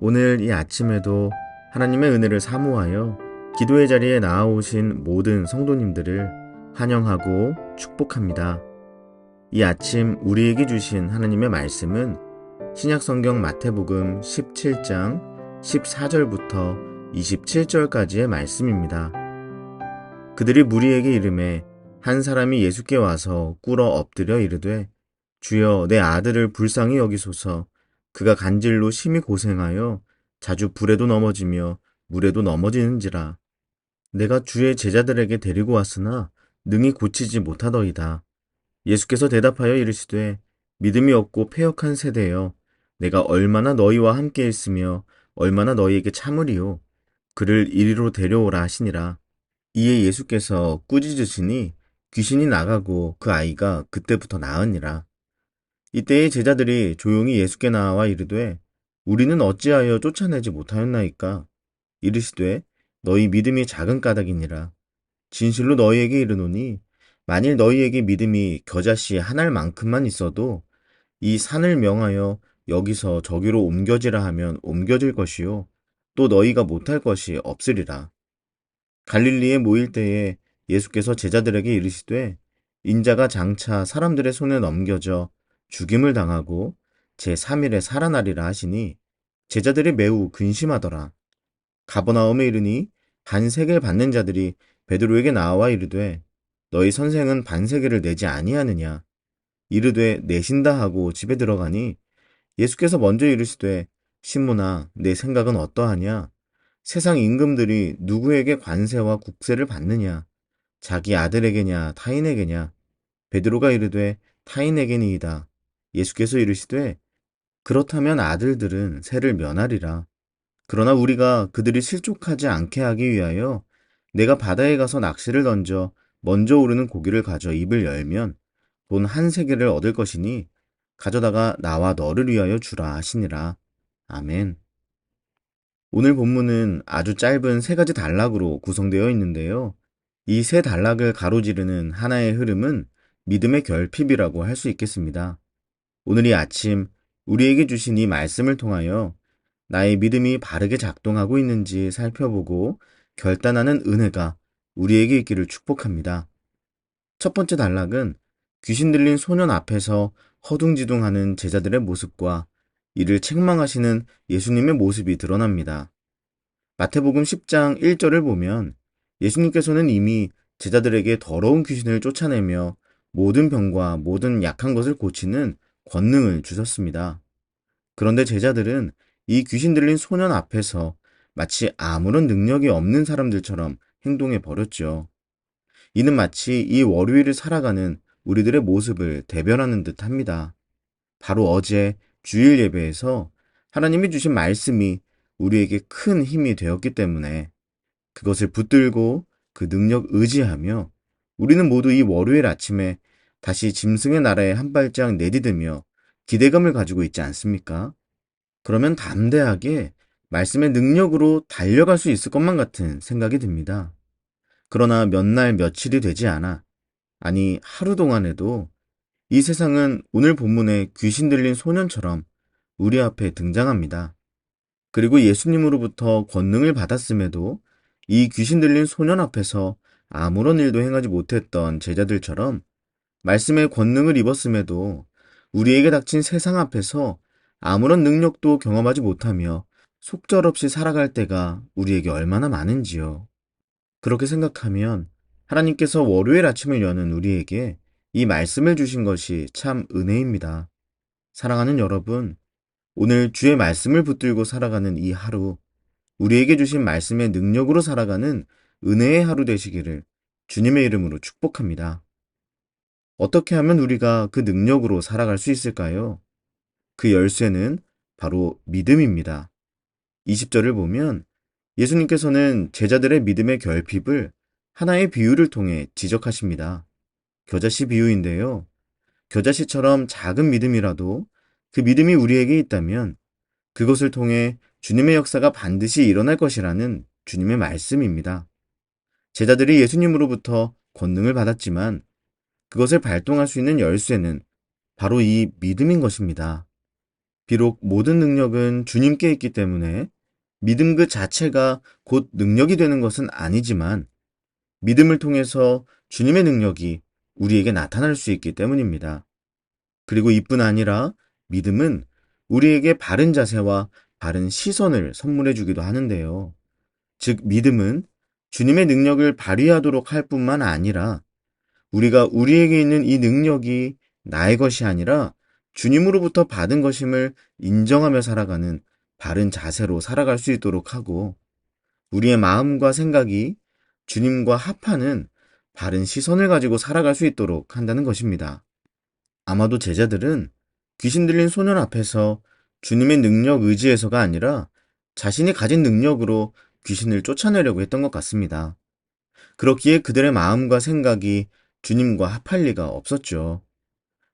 오늘 이 아침에도 하나님의 은혜를 사모하여 기도의 자리에 나아오신 모든 성도님들을 환영하고 축복합니다. 이 아침 우리에게 주신 하나님의 말씀은 신약성경 마태복음 17장 14절부터 27절까지의 말씀입니다. 그들이 무리에게 이르매 한 사람이 예수께 와서 꿇어 엎드려 이르되 주여 내 아들을 불쌍히 여기소서. 그가 간질로 심히 고생하여 자주 불에도 넘어지며 물에도 넘어지는지라. 내가 주의 제자들에게 데리고 왔으나 능히 고치지 못하더이다. 예수께서 대답하여 이르시되 믿음이 없고 패역한 세대여, 내가 얼마나 너희와 함께 있으며 얼마나 너희에게 참으리요. 그를 이리로 데려오라 하시니라. 이에 예수께서 꾸짖으시니 귀신이 나가고 그 아이가 그때부터 나으니라. 이때의 제자들이 조용히 예수께 나와 이르되 우리는 어찌하여 쫓아내지 못하였나이까. 이르시되 너희 믿음이 작은 까닭이니라. 진실로 너희에게 이르노니 만일 너희에게 믿음이 겨자씨 한 알만큼만 있어도 이 산을 명하여 여기서 저기로 옮겨지라 하면 옮겨질 것이요 또 너희가 못할 것이 없으리라. 갈릴리에 모일 때에 예수께서 제자들에게 이르시되 인자가 장차 사람들의 손에 넘겨져 죽임을 당하고 제3일에 살아나리라 하시니 제자들이 매우 근심하더라. 가버나움에 이르니 반세계를 받는 자들이 베드로에게 나와 이르되 너희 선생은 반세계를 내지 아니하느냐. 이르되 내신다 하고 집에 들어가니 예수께서 먼저 이르시되 시몬아 내 생각은 어떠하냐. 세상 임금들이 누구에게 관세와 국세를 받느냐. 자기 아들에게냐 타인에게냐. 베드로가 이르되 타인에게니이다. 예수께서 이르시되 그렇다면 아들들은 세를 면하리라. 그러나 우리가 그들이 실족하지 않게 하기 위하여 내가 바다에 가서 낚시를 던져 먼저 오르는 고기를 가져 입을 열면 돈 한 세겔을 얻을 것이니 가져다가 나와 너를 위하여 주라 하시니라. 아멘. 오늘 본문은 아주 짧은 세 가지 단락으로 구성되어 있는데요. 이 세 단락을 가로지르는 하나의 흐름은 믿음의 결핍이라고 할 수 있겠습니다. 오늘 이 아침 우리에게 주신 이 말씀을 통하여 나의 믿음이 바르게 작동하고 있는지 살펴보고 결단하는 은혜가 우리에게 있기를 축복합니다. 첫 번째 단락은 귀신 들린 소년 앞에서 허둥지둥하는 제자들의 모습과 이를 책망하시는 예수님의 모습이 드러납니다. 마태복음 10장 1절을 보면 예수님께서는 이미 제자들에게 더러운 귀신을 쫓아내며 모든 병과 모든 약한 것을 고치는 권능을 주셨습니다. 그런데 제자들은 이 귀신 들린 소년 앞에서 마치 아무런 능력이 없는 사람들처럼 행동해 버렸죠. 이는 마치 이 월요일을 살아가는 우리들의 모습을 대변하는 듯 합니다. 바로 어제 주일 예배에서 하나님이 주신 말씀이 우리에게 큰 힘이 되었기 때문에 그것을 붙들고 그 능력 의지하며 우리는 모두 이 월요일 아침에 다시 짐승의 나라에 한 발짝 내디디며 기대감을 가지고 있지 않습니까? 그러면 담대하게 말씀의 능력으로 달려갈 수 있을 것만 같은 생각이 듭니다. 그러나 몇 날 며칠이 되지 않아, 아니 하루 동안에도 이 세상은 오늘 본문의 귀신 들린 소년처럼 우리 앞에 등장합니다. 그리고 예수님으로부터 권능을 받았음에도 이 귀신 들린 소년 앞에서 아무런 일도 행하지 못했던 제자들처럼 말씀의 권능을 입었음에도 우리에게 닥친 세상 앞에서 아무런 능력도 경험하지 못하며 속절없이 살아갈 때가 우리에게 얼마나 많은지요. 그렇게 생각하면 하나님께서 월요일 아침을 여는 우리에게 이 말씀을 주신 것이 참 은혜입니다. 사랑하는 여러분, 오늘 주의 말씀을 붙들고 살아가는 이 하루, 우리에게 주신 말씀의 능력으로 살아가는 은혜의 하루 되시기를 주님의 이름으로 축복합니다. 어떻게 하면 우리가 그 능력으로 살아갈 수 있을까요? 그 열쇠는 바로 믿음입니다. 20절을 보면 예수님께서는 제자들의 믿음의 결핍을 하나의 비유를 통해 지적하십니다. 겨자씨 비유인데요. 겨자씨처럼 작은 믿음이라도 그 믿음이 우리에게 있다면 그것을 통해 주님의 역사가 반드시 일어날 것이라는 주님의 말씀입니다. 제자들이 예수님으로부터 권능을 받았지만 그것을 발동할 수 있는 열쇠는 바로 이 믿음인 것입니다. 비록 모든 능력은 주님께 있기 때문에 믿음 그 자체가 곧 능력이 되는 것은 아니지만 믿음을 통해서 주님의 능력이 우리에게 나타날 수 있기 때문입니다. 그리고 이뿐 아니라 믿음은 우리에게 바른 자세와 바른 시선을 선물해 주기도 하는데요. 즉, 믿음은 주님의 능력을 발휘하도록 할 뿐만 아니라 우리가 우리에게 있는 이 능력이 나의 것이 아니라 주님으로부터 받은 것임을 인정하며 살아가는 바른 자세로 살아갈 수 있도록 하고 우리의 마음과 생각이 주님과 합하는 바른 시선을 가지고 살아갈 수 있도록 한다는 것입니다. 아마도 제자들은 귀신 들린 소년 앞에서 주님의 능력 의지에서가 아니라 자신이 가진 능력으로 귀신을 쫓아내려고 했던 것 같습니다. 그렇기에 그들의 마음과 생각이 주님과 합할 리가 없었죠.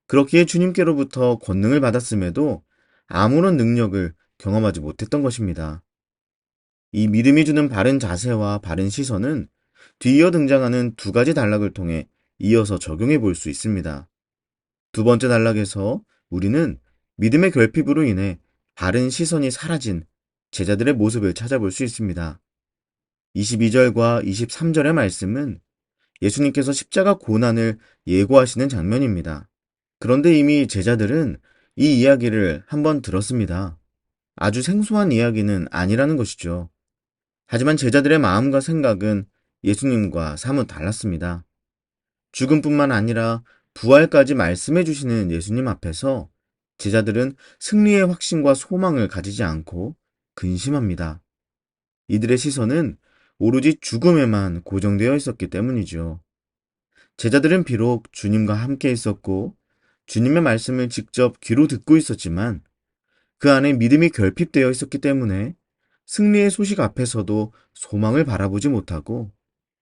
그렇기에 주님께로부터 권능을 받았음에도 아무런 능력을 경험하지 못했던 것입니다. 이 믿음이 주는 바른 자세와 바른 시선은 뒤이어 등장하는 두 가지 단락을 통해 이어서 적용해 볼 수 있습니다. 두 번째 단락에서 우리는 믿음의 결핍으로 인해 바른 시선이 사라진 제자들의 모습을 찾아볼 수 있습니다. 22절과 23절의 말씀은 예수님께서 십자가 고난을 예고하시는 장면입니다. 그런데 이미 제자들은 이 이야기를 한번 들었습니다. 아주 생소한 이야기는 아니라는 것이죠. 하지만 제자들의 마음과 생각은 예수님과 사뭇 달랐습니다. 죽음뿐만 아니라 부활까지 말씀해 주시는 예수님 앞에서 제자들은 승리의 확신과 소망을 가지지 않고 근심합니다. 이들의 시선은 오로지 죽음에만 고정되어 있었기 때문이죠. 제자들은 비록 주님과 함께 있었고 주님의 말씀을 직접 귀로 듣고 있었지만 그 안에 믿음이 결핍되어 있었기 때문에 승리의 소식 앞에서도 소망을 바라보지 못하고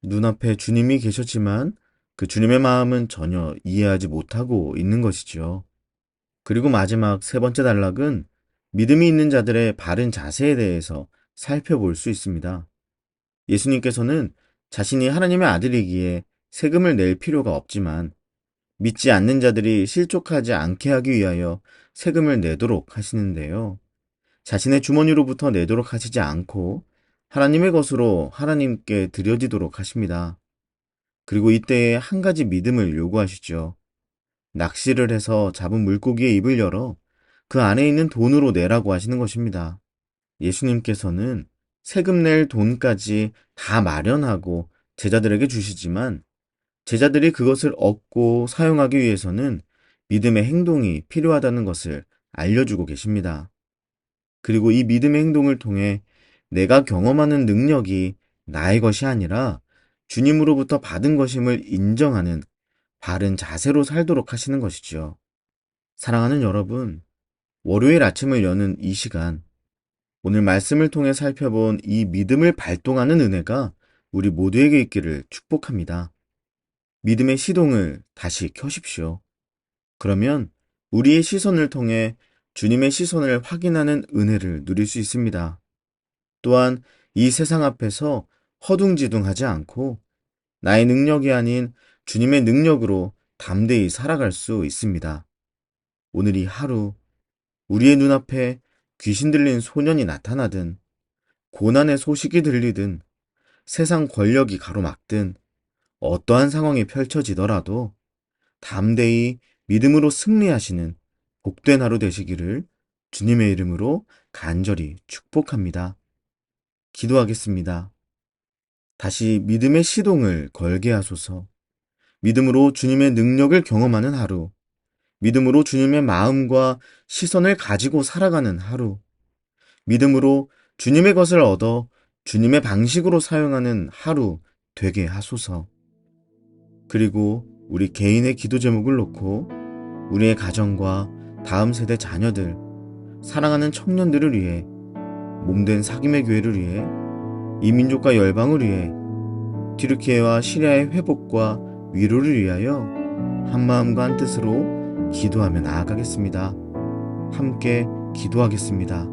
눈앞에 주님이 계셨지만 그 주님의 마음은 전혀 이해하지 못하고 있는 것이죠. 그리고 마지막 세 번째 단락은 믿음이 있는 자들의 바른 자세에 대해서 살펴볼 수 있습니다. 예수님께서는 자신이 하나님의 아들이기에 세금을 낼 필요가 없지만 믿지 않는 자들이 실족하지 않게 하기 위하여 세금을 내도록 하시는데요. 자신의 주머니로부터 내도록 하시지 않고 하나님의 것으로 하나님께 드려지도록 하십니다. 그리고 이때에 한 가지 믿음을 요구하시죠. 낚시를 해서 잡은 물고기의 입을 열어 그 안에 있는 돈으로 내라고 하시는 것입니다. 예수님께서는 세금 낼 돈까지 다 마련하고 제자들에게 주시지만 제자들이 그것을 얻고 사용하기 위해서는 믿음의 행동이 필요하다는 것을 알려주고 계십니다. 그리고 이 믿음의 행동을 통해 내가 경험하는 능력이 나의 것이 아니라 주님으로부터 받은 것임을 인정하는 바른 자세로 살도록 하시는 것이죠. 사랑하는 여러분, 월요일 아침을 여는 이 시간, 오늘 말씀을 통해 살펴본 이 믿음을 발동하는 은혜가 우리 모두에게 있기를 축복합니다. 믿음의 시동을 다시 켜십시오. 그러면 우리의 시선을 통해 주님의 시선을 확인하는 은혜를 누릴 수 있습니다. 또한 이 세상 앞에서 허둥지둥하지 않고 나의 능력이 아닌 주님의 능력으로 담대히 살아갈 수 있습니다. 오늘 이 하루 우리의 눈앞에 귀신 들린 소년이 나타나든 고난의 소식이 들리든 세상 권력이 가로막든 어떠한 상황이 펼쳐지더라도 담대히 믿음으로 승리하시는 복된 하루 되시기를 주님의 이름으로 간절히 축복합니다. 기도하겠습니다. 다시 믿음의 시동을 걸게 하소서. 믿음으로 주님의 능력을 경험하는 하루, 믿음으로 주님의 마음과 시선을 가지고 살아가는 하루, 믿음으로 주님의 것을 얻어 주님의 방식으로 사용하는 하루 되게 하소서. 그리고 우리 개인의 기도 제목을 놓고 우리의 가정과 다음 세대 자녀들, 사랑하는 청년들을 위해, 몸된 사귐의 교회를 위해, 이 민족과 열방을 위해, 튀르키예와 시리아의 회복과 위로를 위하여 한마음과 한뜻으로 기도하며 나아가겠습니다. 함께 기도하겠습니다.